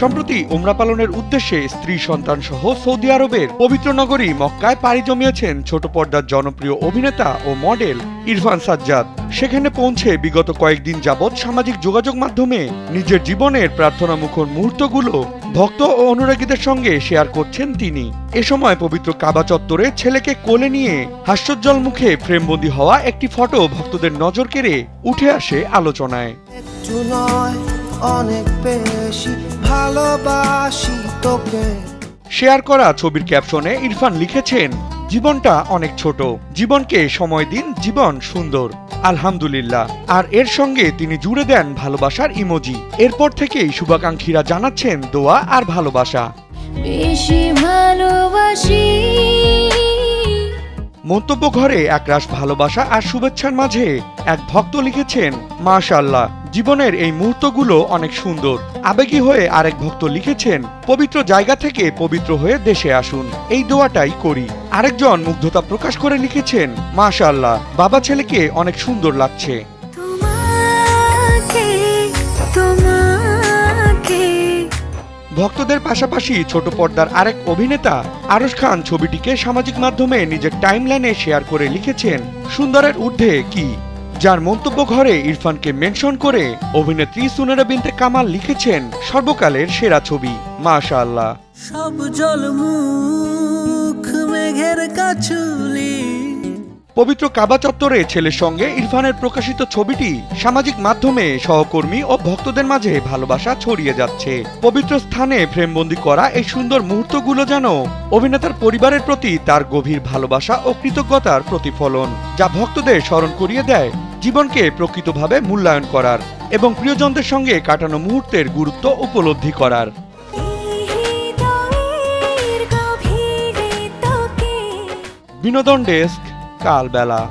সম্প্রতি উমরা পালনের উদ্দেশ্যে স্ত্রী সন্তান সহ সৌদি আরবের পবিত্র নগরী মক্কায় পাড়ি জমিয়েছেন ছোট পর্দার জনপ্রিয় অভিনেতা ও মডেল ইরফান সাজ্জাদ। সেখানে পৌঁছে বিগত কয়েকদিন যাবৎ সামাজিক যোগাযোগ মাধ্যমে নিজের জীবনের প্রার্থনামুখর মুহূর্তগুলো ভক্ত ও অনুরাগীদের সঙ্গে শেয়ার করছেন তিনি। এ সময় পবিত্র কাবা চত্বরে ছেলেকে কোলে নিয়ে হাস্যোজ্জ্বল মুখে ফ্রেমবন্দি হওয়া একটি ফটো ভক্তদের নজর কেড়ে উঠে আসে আলোচনায়। শেয়ার করা ছবির ক্যাপশনে ইরফান লিখেছেন, জীবনটা অনেক ছোট, জীবনকে সময় দিন, জীবন সুন্দর, আলহামদুলিল্লাহ। আর এর সঙ্গে তিনি জুড়ে দেন ভালোবাসার ইমোজি। এরপর থেকেই শুভাকাঙ্ক্ষীরা জানাচ্ছেন দোয়া আর ভালোবাসা। মন্তব্য ঘরে একরাশ ভালোবাসা আর শুভেচ্ছার মাঝে এক ভক্ত লিখেছেন, মাশাআল্লাহ, জীবনের এই মুহূর্তগুলো অনেক সুন্দর। আবেগী হয়ে আরেক ভক্ত লিখেছেন, পবিত্র জায়গা থেকে পবিত্র হয়ে দেশে আসুন, এই দোয়াটাই করি। আরেকজন মুগ্ধতা প্রকাশ করে লিখেছেন, মাশাআল্লাহ, বাবা ছেলেকে অনেক সুন্দর লাগছে। ভক্তদের পাশাপাশি ছোট পর্দার আরেক অভিনেতা আরশ খান ছবিটিকে সামাজিক মাধ্যমে নিজের টাইমলাইনে শেয়ার করে লিখেছেন, সুন্দরের ঊর্ধ্বে কি, যার মন্তব্য ঘরে ইরফানকে মেনশন করে অভিনেত্রী সুনেরা বিনতে কামাল লিখেছেন, সর্বকালের সেরা ছবি, মাশাআল্লাহ। সব জলমুখ মেঘের কাছুলি। পবিত্র কাবা চত্বরে ছেলের সঙ্গে ইরফানের প্রকাশিত ছবিটি সামাজিক মাধ্যমে সহকর্মী ও ভক্তদের মাঝে ভালোবাসা ছড়িয়ে যাচ্ছে। পবিত্র স্থানে ফ্রেমবন্দি করা এই সুন্দর মুহূর্তগুলো যেন অভিনেতার পরিবারের প্রতি তার গভীর ভালোবাসা ও কৃতজ্ঞতার প্রতিফলন, যা ভক্তদের স্মরণ করিয়ে দেয় জীবনকে প্রকৃতভাবে মূল্যায়ন করার এবং প্রিয়জনদের সঙ্গে কাটানো মুহূর্তের গুরুত্ব উপলব্ধি করার। বিনোদন ডেস্ক, কালবেলা।